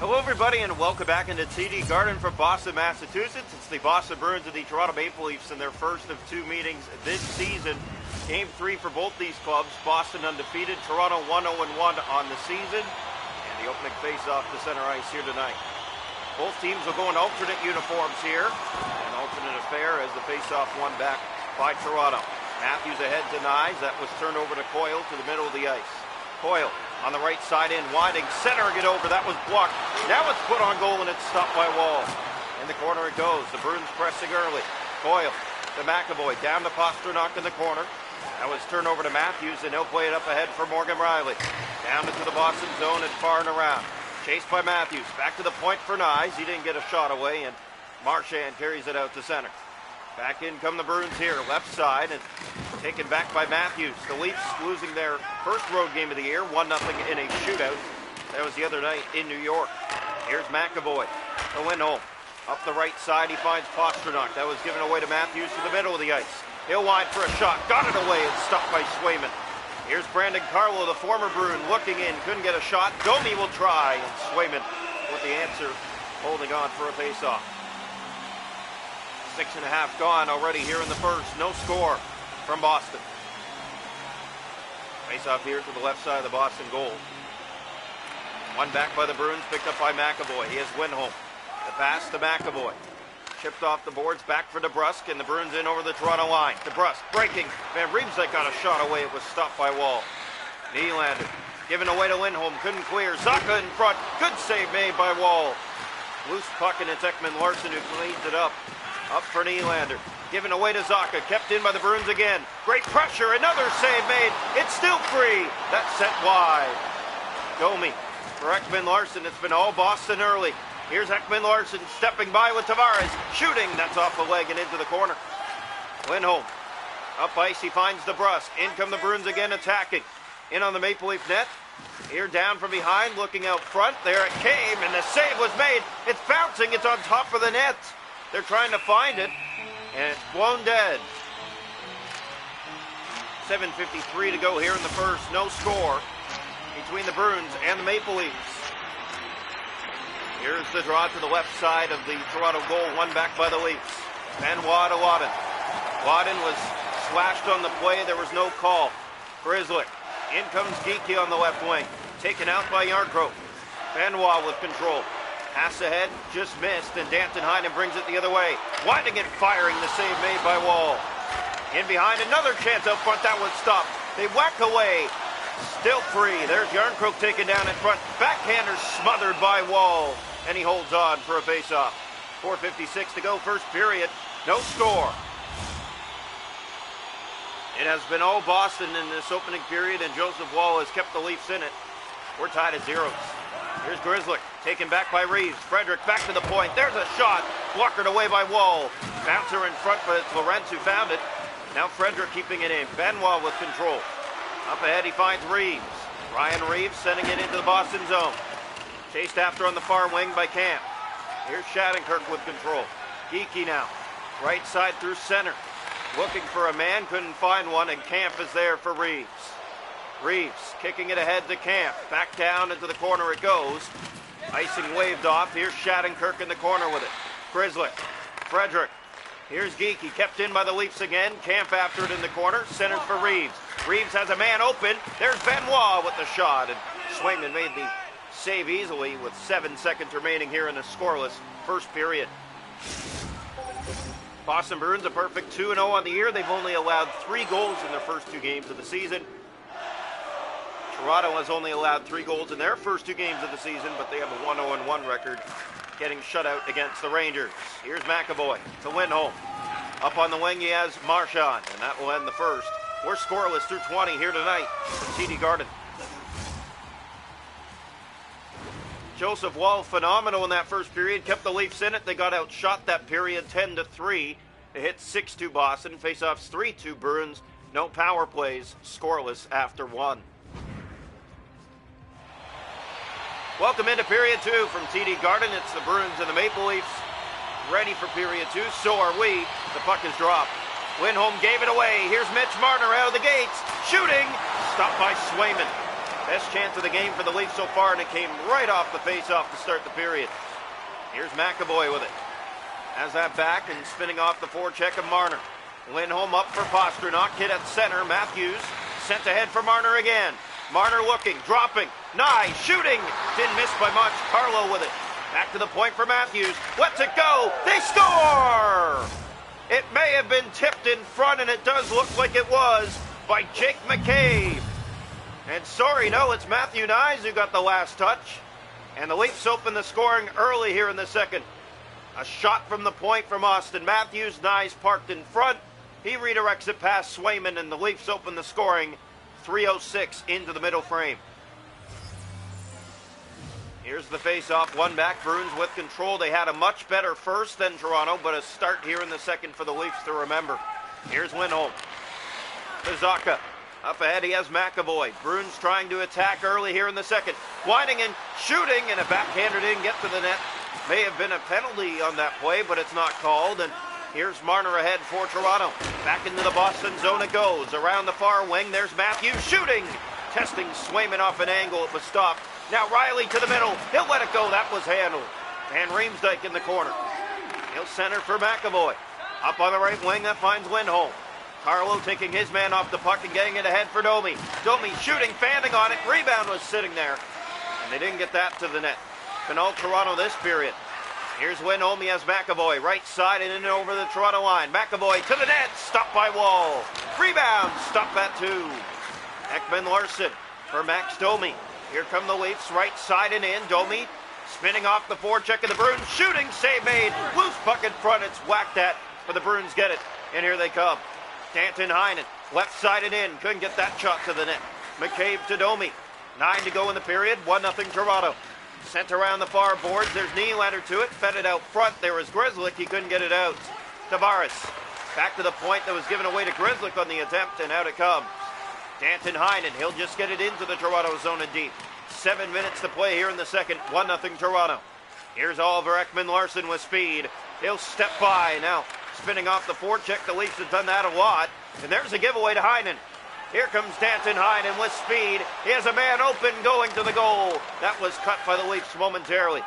Hello everybody and welcome back into TD Garden from Boston, Massachusetts. It's the Boston Bruins and the Toronto Maple Leafs in their first of two meetings this season. Game 3 for both these clubs. Boston undefeated, Toronto 1-0-1 on the season. And the opening face-off to center ice here tonight. Both teams will go in alternate uniforms here. An alternate affair as the face-off won back by Toronto. Matthews ahead to Nyes. That was turned over to Coyle to the middle of the ice. Coyle on the right side in, winding, centering it over, that was blocked. Now it's put on goal and it's stopped by Wall. In the corner it goes, the Bruins pressing early. Coyle to McAvoy, down to Pastrnak in the corner. That was turned over to Matthews and he'll play it up ahead for Morgan Riley. Down into the Boston zone and far and around. Chased by Matthews, back to the point for Nyes. He didn't get a shot away and Marchand carries it out to center. Back in come the Bruins here, left side, and taken back by Matthews. The Leafs losing their first road game of the year, 1-0 in a shootout. That was the other night in New York. Here's McAvoy to Lindholm. Up the right side, he finds Pastrnak. That was given away to Matthews to the middle of the ice. He'll wide for a shot, got it away, and stopped by Swayman. Here's Brandon Carlo, the former Bruin, looking in, couldn't get a shot. Domi will try, and Swayman with the answer, holding on for a faceoff. 6.5 gone already here in the first. No score from Boston. Face off here to the left side of the Boston goal. One back by the Bruins, picked up by McAvoy. He has Lindholm. The pass to McAvoy. Chipped off the boards, back for DeBrusk, and the Bruins in over the Toronto line. DeBrusk breaking. Van Riemsdyk got a shot away. It was stopped by Wall. Nylander given away to Lindholm. Couldn't clear. Zacha in front. Good save made by Wall. Loose puck, and it's Ekman-Larsson who cleans it up. Up for Nylander. Given away to Zacha. Kept in by the Bruins again. Great pressure. Another save made. It's still free. That's sent wide. Domi for Ekman-Larsson. It's been all Boston early. Here's Ekman-Larsson stepping by with Tavares. Shooting. That's off the leg and into the corner. Lindholm. Up ice. He finds DeBrusk. In come the Bruins again attacking. In on the Maple Leaf net. Here down from behind. Looking out front. There it came. And the save was made. It's bouncing. It's on top of the net. They're trying to find it, and it's blown dead. 7:53 to go here in the first. No score between the Bruins and the Maple Leafs. Here's the draw to the left side of the Toronto goal, one back by the Leafs. Benoit to Wadden. Wadden was slashed on the play. There was no call. Grzelcyk. In comes Geekie on the left wing. Taken out by Yarncroke. Benoit with control. Pass ahead, just missed, and Danton Heinen brings it the other way. Winding and firing, the save made by Wall. In behind, another chance up front, that was stopped. They whack away, still free. There's Yarncroke taken down in front. Backhander smothered by Wall, and he holds on for a faceoff. 4:56 to go, first period, no score. It has been all Boston in this opening period, and Joseph Wall has kept the Leafs in it. We're tied at zeros. Here's Grzelcyk, taken back by Reeves. Frederick back to the point. There's a shot. Blockered away by Wall. Bouncer in front, but it's Lorenz who found it. Now Frederick keeping it in. Benoit with control. Up ahead he finds Reeves. Ryan Reeves sending it into the Boston zone. Chased after on the far wing by Camp. Here's Shattenkirk with control. Geekie now. Right side through center. Looking for a man, couldn't find one, and Camp is there for Reeves. Reeves kicking it ahead to Camp. Back down into the corner it goes. Icing waved off. Here's Shattenkirk in the corner with it. Grzelcyk. Frederick. Here's Geekie. Kept in by the Leafs again. Camp after it in the corner. Centers for Reeves. Reeves has a man open. There's Benoit with the shot. And Swayman made the save easily with 7 seconds remaining here in a scoreless first period. Boston Bruins a perfect 2-0 on the year. They've only allowed 3 goals in their first 2 games of the season. Toronto has only allowed 3 goals in their first 2 games of the season, but they have a 1-0-1 record, getting shut out against the Rangers. Here's McAvoy to Lindholm. Up on the wing he has Marchand, and that will end the first. We're scoreless through 20 here tonight from TD Garden. Joseph Wall, phenomenal in that first period, kept the Leafs in it. They got outshot that period 10-3. They hit 6-2 Boston, faceoffs 3-2 Bruins. No power plays, scoreless after 1. Welcome into period 2 from TD Garden. It's the Bruins and the Maple Leafs ready for period 2. So are we. The puck is dropped. Lindholm gave it away. Here's Mitch Marner out of the gates. Shooting. Stopped by Swayman. Best chance of the game for the Leafs so far, and it came right off the face-off to start the period. Here's McAvoy with it. Has that back and spinning off the forecheck of Marner. Lindholm up for Pastrnak, hit at center. Matthews sent ahead for Marner again. Marner looking, dropping, Nye shooting. Didn't miss by much. Carlo with it. Back to the point for Matthews. Lets it go. They score! It may have been tipped in front, and it does look like it was, by Jake McCabe. And sorry, no, it's Matthew Nyes who got the last touch. And the Leafs open the scoring early here in the second. A shot from the point from Austin Matthews. Nyes parked in front. He redirects it past Swayman, and the Leafs open the scoring. 3:06 into the middle frame. Here's the face-off, one back. Bruins with control. They had a much better first than Toronto, but a start here in the second for the Leafs to remember. Here's Lindholm. Pizaka. Up ahead, he has McAvoy. Bruins trying to attack early here in the second. Winding and shooting, and a backhander didn't get to the net. May have been a penalty on that play, but it's not called. And here's Marner ahead for Toronto. Back into the Boston zone it goes. Around the far wing, there's Matthews shooting. Testing Swayman off an angle. It was stopped. Now Riley to the middle. He'll let it go. That was handled. And Riemsdyk in the corner. He'll center for McAvoy. Up on the right wing, that finds Lindholm. Carlo taking his man off the puck and getting it ahead for Domi. Domi shooting, fanning on it. Rebound was sitting there. And they didn't get that to the net. Been all Toronto this period. Here's Lindholm. He has McAvoy right side and in over the Toronto line. McAvoy to the net. Stopped by Wall. Rebound. Stopped that too. Ekman Larson for Max Domi. Here come the Leafs right side and in. Domi spinning off the forecheck of the Bruins. Shooting. Save made. Loose puck in front. It's whacked at. But the Bruins get it. And here they come. Danton Heinen, left side and in. Couldn't get that shot to the net. McCabe to Domi. 9 to go in the period. 1-0 Toronto. Sent around the far boards. There's Nylander to it. Fed it out front. There was Grzelcyk. He couldn't get it out. Tavares. Back to the point that was given away to Grzelcyk on the attempt, and out it comes. Danton Heinen. He'll just get it into the Toronto zone and deep. 7 minutes to play here in the second. 1-0 Toronto. Here's Oliver Ekman Larson with speed. He'll step by now. Spinning off the forecheck. The Leafs have done that a lot. And there's a giveaway to Heinen. Here comes Danton Heinen with speed. He has a man open going to the goal. That was cut by the Leafs momentarily.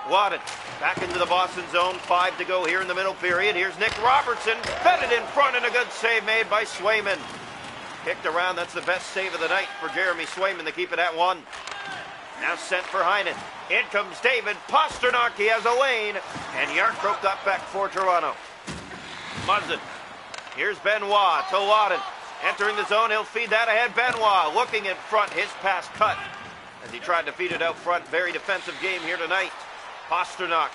Wadden back into the Boston zone. 5 to go here in the middle period. Here's Nick Robertson. Fed it in front and a good save made by Swayman. Kicked around. That's the best save of the night for Jeremy Swayman to keep it at 1. Now sent for Heinen. In comes David Pastrnak. He has a lane. And Yarncroke got back for Toronto. Muzzin. Here's Benoit to Wadden. Entering the zone, he'll feed that ahead. Benoit looking in front. His pass cut as he tried to feed it out front. Very defensive game here tonight. Pastrnak.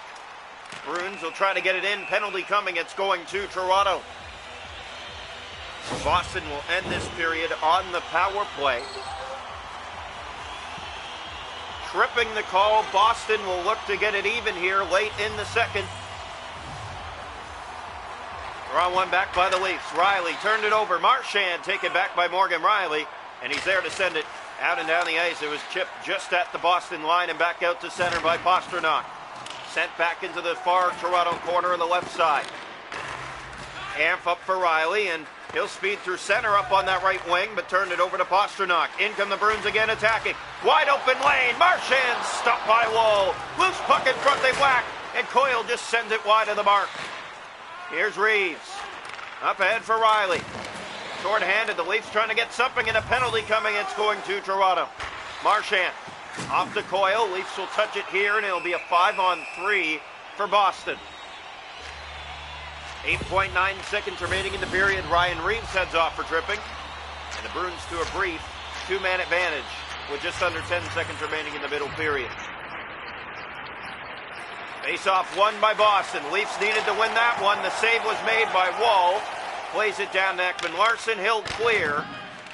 Bruins will try to get it in. Penalty coming. It's going to Toronto. Boston will end this period on the power play. Tripping the call. Boston will look to get it even here late in the second. We're on one back by the Leafs. Riley turned it over. Marchand taken back by Morgan Riley. And he's there to send it out and down the ice. It was chipped just at the Boston line and back out to center by Pastrnak. Sent back into the far Toronto corner on the left side. Amp up for Riley, and he'll speed through center up on that right wing, but turned it over to Pastrnak. In come the Bruins again attacking. Wide open lane. Marchand stopped by Wall. Loose puck in front, they whack. And Coyle just sends it wide of the mark. Here's Reeves. Up ahead for Riley. Short-handed. The Leafs trying to get something, and a penalty coming. It's going to Toronto. Marchand off to Coyle. Leafs will touch it here, and it'll be a 5-on-3 for Boston. 8.9 seconds remaining in the period. Ryan Reeves heads off for tripping. And the Bruins to a brief 2-man advantage with just under 10 seconds remaining in the middle period. Face-off won by Boston. Leafs needed to win that one. The save was made by Wall. Plays it down to Ekman Larson. He'll clear.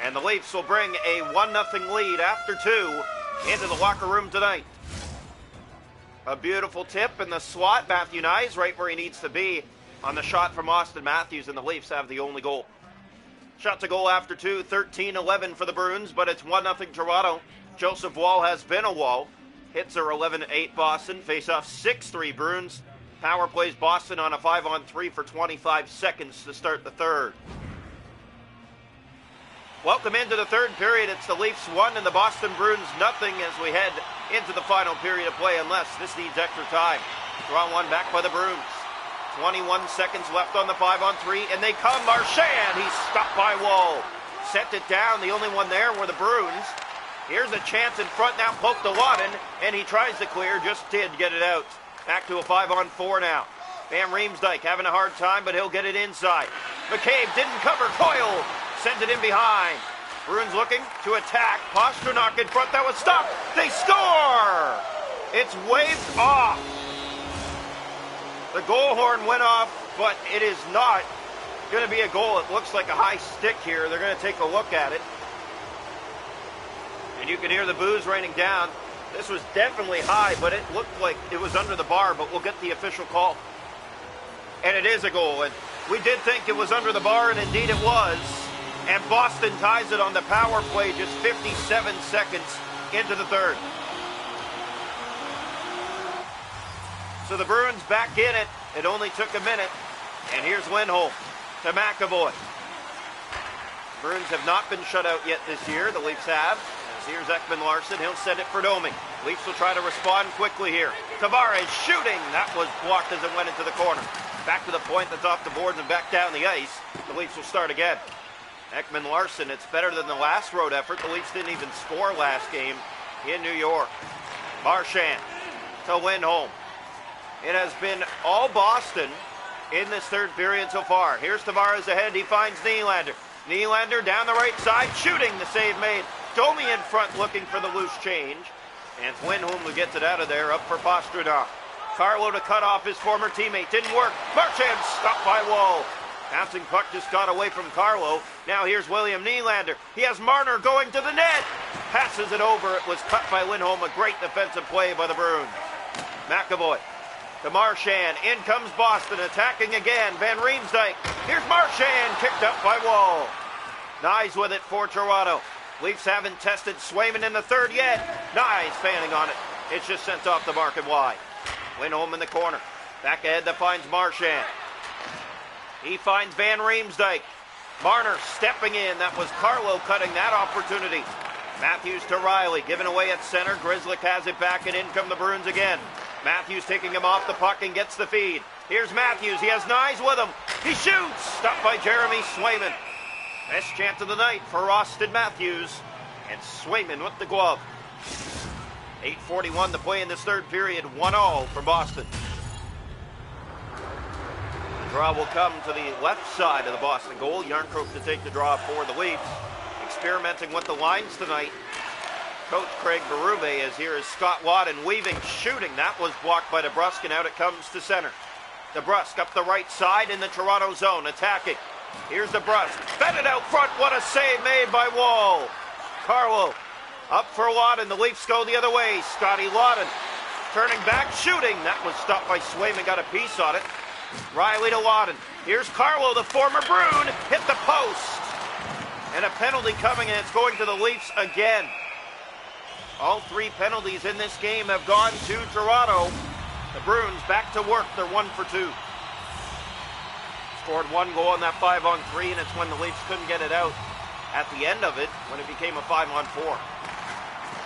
And the Leafs will bring a 1-0 lead after 2 into the locker room tonight. A beautiful tip in the slot. Matthew Nyes right where he needs to be on the shot from Austin Matthews, and the Leafs have the only goal. Shot to goal after 2, 13-11 for the Bruins, but it's 1-0 Toronto. Joseph Wall has been a Wall. Hits are 11-8 Boston. Face-off 6-3 Bruins. Power plays Boston on a 5-on-3 for 25 seconds to start the third. Welcome into the third period. It's the Leafs 1 and the Boston Bruins nothing as we head into the final period of play, unless this needs extra time. Draw one back by the Bruins. 21 seconds left on the 5-on-3, and they come. Marchand, he's stopped by Wall. Sent it down. The only one there were the Bruins. Here's a chance in front now, poke to Wadden, and he tries to clear, just did get it out. Back to a 5-on-4 now. Van Riemsdyk having a hard time, but he'll get it inside. McCabe didn't cover. Coyle sends it in behind. Bruins looking to attack. Pastrnak in front. That was stopped. They score! It's waved off. The goal horn went off, but it is not going to be a goal. It looks like a high stick here. They're going to take a look at it. And you can hear the boos raining down. This was definitely high, but it looked like it was under the bar, but we'll get the official call. And it is a goal. And we did think it was under the bar, and indeed it was. And Boston ties it on the power play just 57 seconds into the third. So the Bruins back in it. It only took a minute. And here's Lindholm to McAvoy. Bruins have not been shut out yet this year. The Leafs have. As here's Ekman-Larsson. He'll send it for Domi. Leafs will try to respond quickly here. Tavares shooting. That was blocked as it went into the corner. Back to the point that's off the boards and back down the ice. The Leafs will start again. Ekman-Larsson, it's better than the last road effort. The Leafs didn't even score last game in New York. Marchand to Lindholm. It has been all Boston in this third period so far. Here's Tavares ahead. He finds Nylander. Nylander down the right side, shooting. The save made. Domi in front looking for the loose change. And it's Lindholm who gets it out of there, up for Pastrnak. Carlo to cut off his former teammate. Didn't work. Marchand stopped by Wall. Bouncing puck just got away from Carlo. Now here's William Nylander. He has Marner going to the net. Passes it over. It was cut by Lindholm. A great defensive play by the Bruins. McAvoy to Marchand. In comes Boston attacking again. Van Riemsdyk. Here's Marchand kicked up by Wall. Nyes with it for Toronto. Leafs haven't tested Swayman in the third yet. Nyes fanning on it. It's just sent off the mark and wide. Lindholm in the corner. Back ahead that finds Marchand. He finds Van Riemsdyk. Marner stepping in. That was Carlo cutting that opportunity. Matthews to Riley. Given away at center. Grzelcyk has it back, and in come the Bruins again. Matthews taking him off the puck and gets the feed. Here's Matthews. He has Nyes with him. He shoots. Stopped by Jeremy Swayman. Best chance of the night for Austin Matthews. And Swayman with the glove. 8:41 to play in this third period. 1-0 for Boston. The draw will come to the left side of the Boston goal. Järnkrok to take the draw for the Leafs. Experimenting with the lines tonight. Coach Craig Berube is here as Scott Wadden weaving, shooting. That was blocked by DeBrusk, and out it comes to center. DeBrusk up the right side in the Toronto zone, attacking. Here's DeBrusk. Fed it out front. What a save made by Wall. Carlo up for Wadden. The Leafs go the other way. Scotty Wadden turning back, shooting. That was stopped by Swayman. Got a piece on it. Riley to Wadden. Here's Carlo, the former Bruin. Hit the post. And a penalty coming, and it's going to the Leafs again. All three penalties in this game have gone to Toronto. The Bruins back to work. They're 1 for 2. Scored one goal on that 5-on-3, and it's when the Leafs couldn't get it out at the end of it when it became a 5-on-4.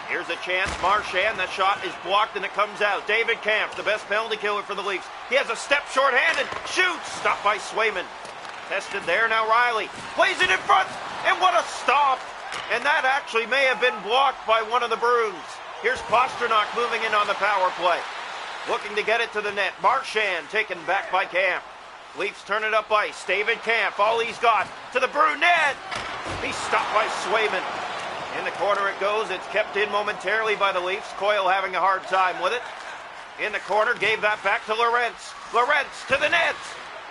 Here's a chance. Marchand, that shot is blocked and it comes out. David Kampf, the best penalty killer for the Leafs. He has a step short-handed. Shoots. Stopped by Swayman. Tested there. Now Riley plays it in front. And what a stop. And that actually may have been blocked by one of the Bruins. Here's Pastrnak moving in on the power play. Looking to get it to the net. Marchand taken back by Kampf. Leafs turn it up ice. David Kampf, all he's got to the Bruin net. He's stopped by Swayman. In the corner it goes. It's kept in momentarily by the Leafs. Coyle having a hard time with it. In the corner, gave that back to Lorentz. Lorentz to the net.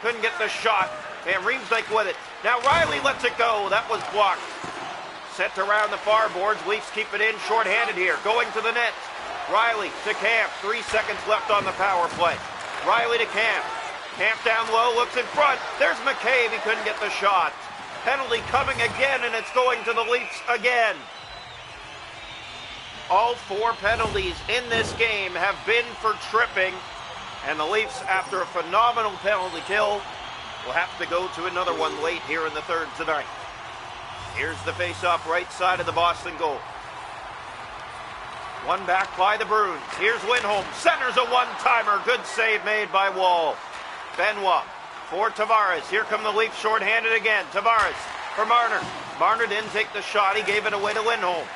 Couldn't get the shot. And Riemsdyk with it. Now Riley lets it go. That was blocked. Set around the far boards. Leafs keep it in short-handed here. Going to the net. Riley to Kampf. 3 seconds left on the power play. Riley to Kampf. Kampf down low, looks in front. There's McCabe. He couldn't get the shot. Penalty coming again, and it's going to the Leafs again. All 4 penalties in this game have been for tripping, and the Leafs, after a phenomenal penalty kill, will have to go to another one late here in the third tonight. Here's the face-off right side of the Boston goal. One back by the Bruins. Here's Lindholm. Centers a one-timer. Good save made by Wall. Benoit for Tavares. Here come the Leafs shorthanded again. Tavares for Marner. Marner didn't take the shot. He gave it away to Lindholm.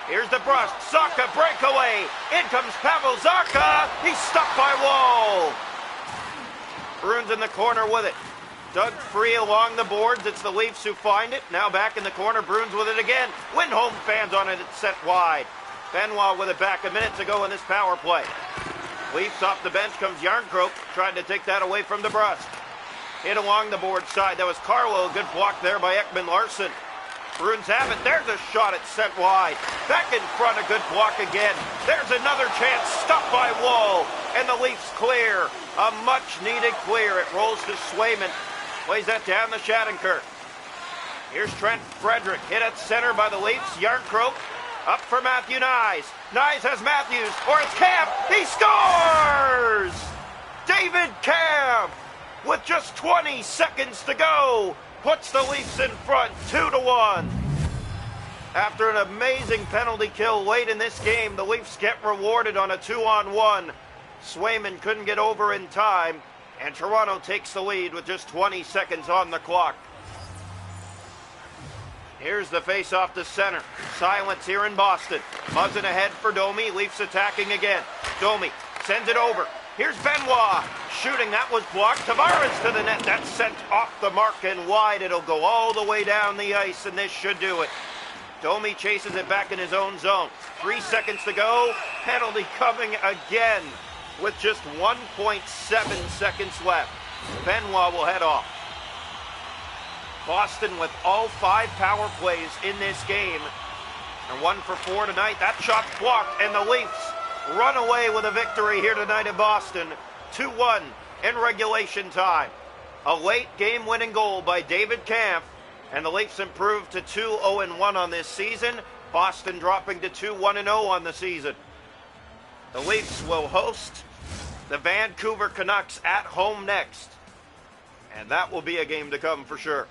Here's the Brust. Zacha breakaway. In comes Pavel Zacha. He's stuck by Wall. Bruins in the corner with it. Dug free along the boards. It's the Leafs who find it. Now back in the corner. Bruins with it again. Lindholm fans on it. It's set wide. Benoit with it back a minute to go in this power play. Leafs off the bench comes Järnkrok, trying to take that away from the Brust. Hit along the board side. That was Carlo. Good block there by Ekman-Larsson. Bruins have it. There's a shot. It's sent wide. Back in front. A good block again. There's another chance. Stopped by Wall. And the Leafs clear. A much-needed clear. It rolls to Swayman. Plays that down to Shattenkirk. Here's Trent Frederick. Hit at center by the Leafs. Järnkrok. Up for Matthew Nyes. Nyes has Matthews, or it's Camp. He scores! David Camp, with just 20 seconds to go, puts the Leafs in front 2-1. After an amazing penalty kill late in this game, the Leafs get rewarded on a 2-on-1. Swayman couldn't get over in time, and Toronto takes the lead with just 20 seconds on the clock. Here's the face-off to center. Silence here in Boston. Muzzin ahead for Domi. Leafs attacking again. Domi sends it over. Here's Benoit. Shooting. That was blocked. Tavares to the net. That's sent off the mark and wide. It'll go all the way down the ice, and this should do it. Domi chases it back in his own zone. 3 seconds to go. Penalty coming again with just 1.7 seconds left. Benoit will head off. Boston with all 5 power plays in this game. And 1 for 4 tonight. That shot's blocked, and the Leafs run away with a victory here tonight in Boston. 2-1 in regulation time. A late game-winning goal by David Kampf, and the Leafs improved to 2-0-1 on this season. Boston dropping to 2-1-0 on the season. The Leafs will host the Vancouver Canucks at home next. And that will be a game to come for sure.